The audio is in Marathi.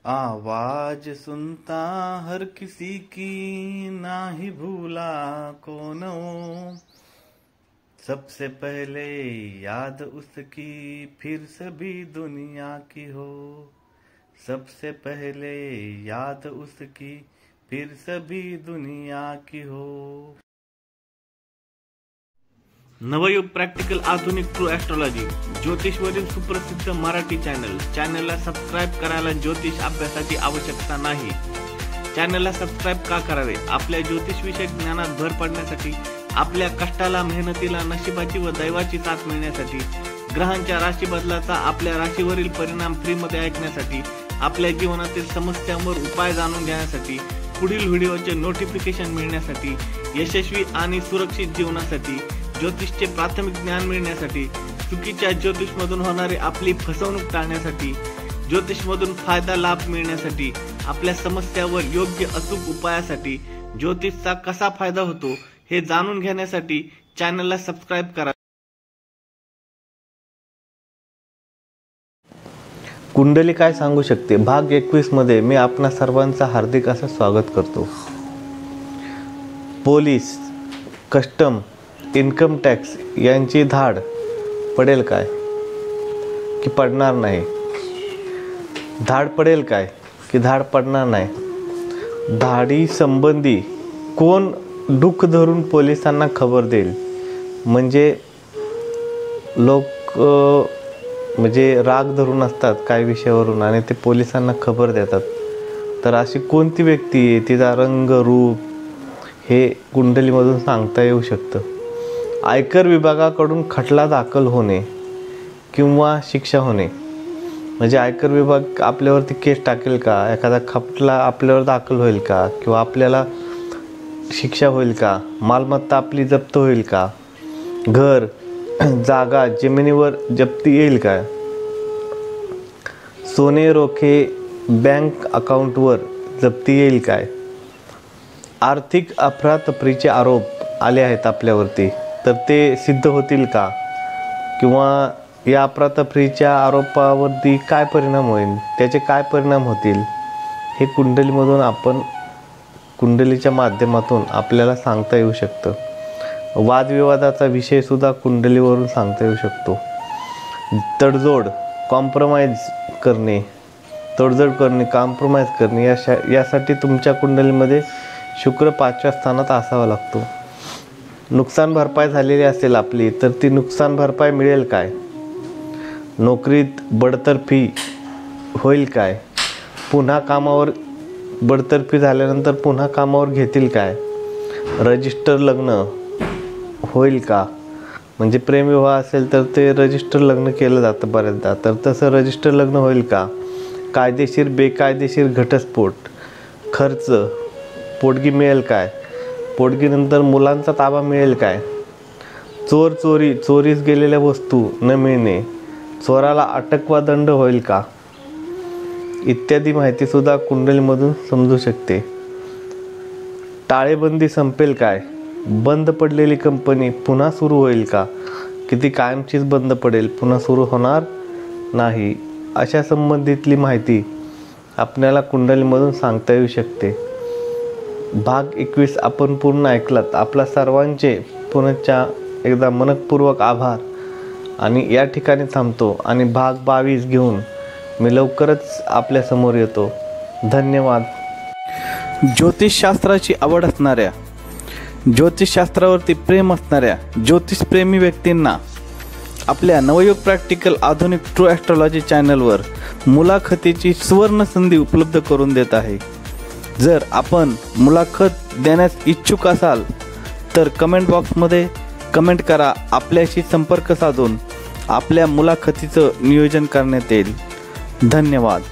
आवाज सुनता हर किसी की, ना ही भूला कौन हो। सबसे पहले याद उसकी, फिर सभी दुनिया की हो। सबसे पहले याद उसकी, फिर सभी दुनिया की हो। नवयुग प्रॅक्टिकल आधुनिक ट्रू ॲस्ट्रॉलॉजी ज्योतिषवरील सुप्रसिद्ध मराठी चॅनलला सबस्क्राईब करायला ज्योतिष अभ्यासाची आवश्यकता नाही। चॅनलला सबस्क्राईब का करावे? आपल्या ज्योतिषविषयक ज्ञानात भर पडण्यासाठी, आपल्या कष्टाला, मेहनतीला, नशिबाची व दैवाची साथ मिळण्यासाठी, ग्रहांच्या राशी बदलाचा आपल्या राशीवरील परिणाम फ्रीमध्ये ऐकण्यासाठी, आपल्या जीवनातील समस्यांवर उपाय जाणून घेण्यासाठी, पुढील व्हिडिओचे नोटिफिकेशन मिळण्यासाठी, यशस्वी आणि सुरक्षित जीवनासाठी, ज्योतिषचे प्राथमिक ज्ञान मिळण्यासाठी, चुकीच्या ज्योतिषमधून होणारी आपली फसवणूक टाळण्यासाठी, ज्योतिषमधून फायदा लाभ मिळण्यासाठी, आपल्या समस्यावर योग्य अचूक उपायासाठी, ज्योतिषचा कसा फायदा होतो हे जाणून घेण्यासाठी चॅनलला सबस्क्राईब करा। कुंडली काय सांगू शकते भाग 21 मध्ये मी आपणा सर्वांचा हार्दिक असं स्वागत करतो। पोलीस, कस्टम, इन्कम टॅक्स यांची धाड पडेल काय की पडणार नाही? धाड पडेल काय की धाड पडणार नाही? धाडी संबंधी कोण डुख धरून पोलिसांना खबर देईल? म्हणजे लोक म्हणजे राग धरून असतात काही विषयावरून आणि ते पोलिसांना खबर देतात, तर अशी कोणती व्यक्ती आहे तिचा रंग रूप हे कुंडलीमधून सांगता येऊ शकतं। आयकर विभागाकडून खटला दाखल होणे किंवा शिक्षा होणे, म्हणजे आयकर विभाग आपल्यावरती केस टाकेल का, एखादा खटला आपल्यावर दाखल होईल का, किंवा आपल्याला शिक्षा होईल का, मालमत्ता आपली जप्त होईल का, घर जागा जमिनीवर जप्ती येईल का, सोने रोखे बँक अकाउंटवर जप्ती येईल काय, आर्थिक अफरातफरीचे आरोप आले आहेत आपल्यावरती तर ते सिद्ध होतील का, किंवा या अफरातफरीच्या आरोपावरती काय परिणाम होईल, त्याचे काय परिणाम होतील हे कुंडलीमधून आपण कुंडलीच्या माध्यमातून आपल्याला सांगता येऊ शकतं। वादविवादाचा विषयसुद्धा कुंडलीवरून सांगता येऊ शकतो। तडजोड, कॉम्प्रोमाइज करणे, कॉम्प्रोमाइज करणे यासाठी तुमच्या कुंडलीमध्ये शुक्र 5व्या स्थानात असावा लागतो। नुकसान भरपाई झालेली असेल आपली तर ती नुकसान भरपाई मिळेल काय? नोकरीत बढतर्फी होईल काय? पुन्हा कामावर बढतर्फी झाल्यानंतर पुन्हा कामावर घेतील काय? रजिस्टर लग्न होईल का? म्हणजे प्रेमविवाह असेल तर ते रजिस्टर लग्न केलं जातं बऱ्याचदा, तर तसं रजिस्टर लग्न होईल का? कायदेशीर बेकायदेशीर घटस्फोट, खर्च, पोटगी मिळेल काय? पोटगीनंतर मुलांचा ताबा मिळेल काय? चोरीस गेलेल्या वस्तू न मिळणे, चोराला अटक वा दंड होईल का? इत्यादी माहितीसुद्धा कुंडलीमधून समजू शकते। टाळेबंदी संपेल काय? बंद पडलेली कंपनी पुन्हा सुरू होईल का? किती कायमचीच बंद पडेल, पुन्हा सुरू होणार नाही, अशा संबंधितली माहिती आपल्याला कुंडलीमधून सांगता येऊ शकते। भाग 21 आपण पूर्ण ऐकलात, आपल्या सर्वांचे पुनश्च एकदा मनपूर्वक आभार। आणि या ठिकाणी थांबतो आणि भाग 22 घेऊन मी लवकरच आपल्या समोर येतो। धन्यवाद। ज्योतिषशास्त्राची आवड असणाऱ्या, ज्योतिषशास्त्रावरती प्रेम असणाऱ्या ज्योतिषप्रेमी व्यक्तींना आपल्या नवयुग प्रॅक्टिकल आधुनिक ट्रू ॲस्ट्रॉलॉजी चॅनलवर मुलाखतीची सुवर्ण संधी उपलब्ध करून देत आहे। जर आपण मुलाखत देण्यास इच्छुक असाल तर कमेंट बॉक्समध्ये कमेंट करा, आपल्याशी संपर्क साधून आपल्या मुलाखतीचं नियोजन करण्यात येईल। धन्यवाद।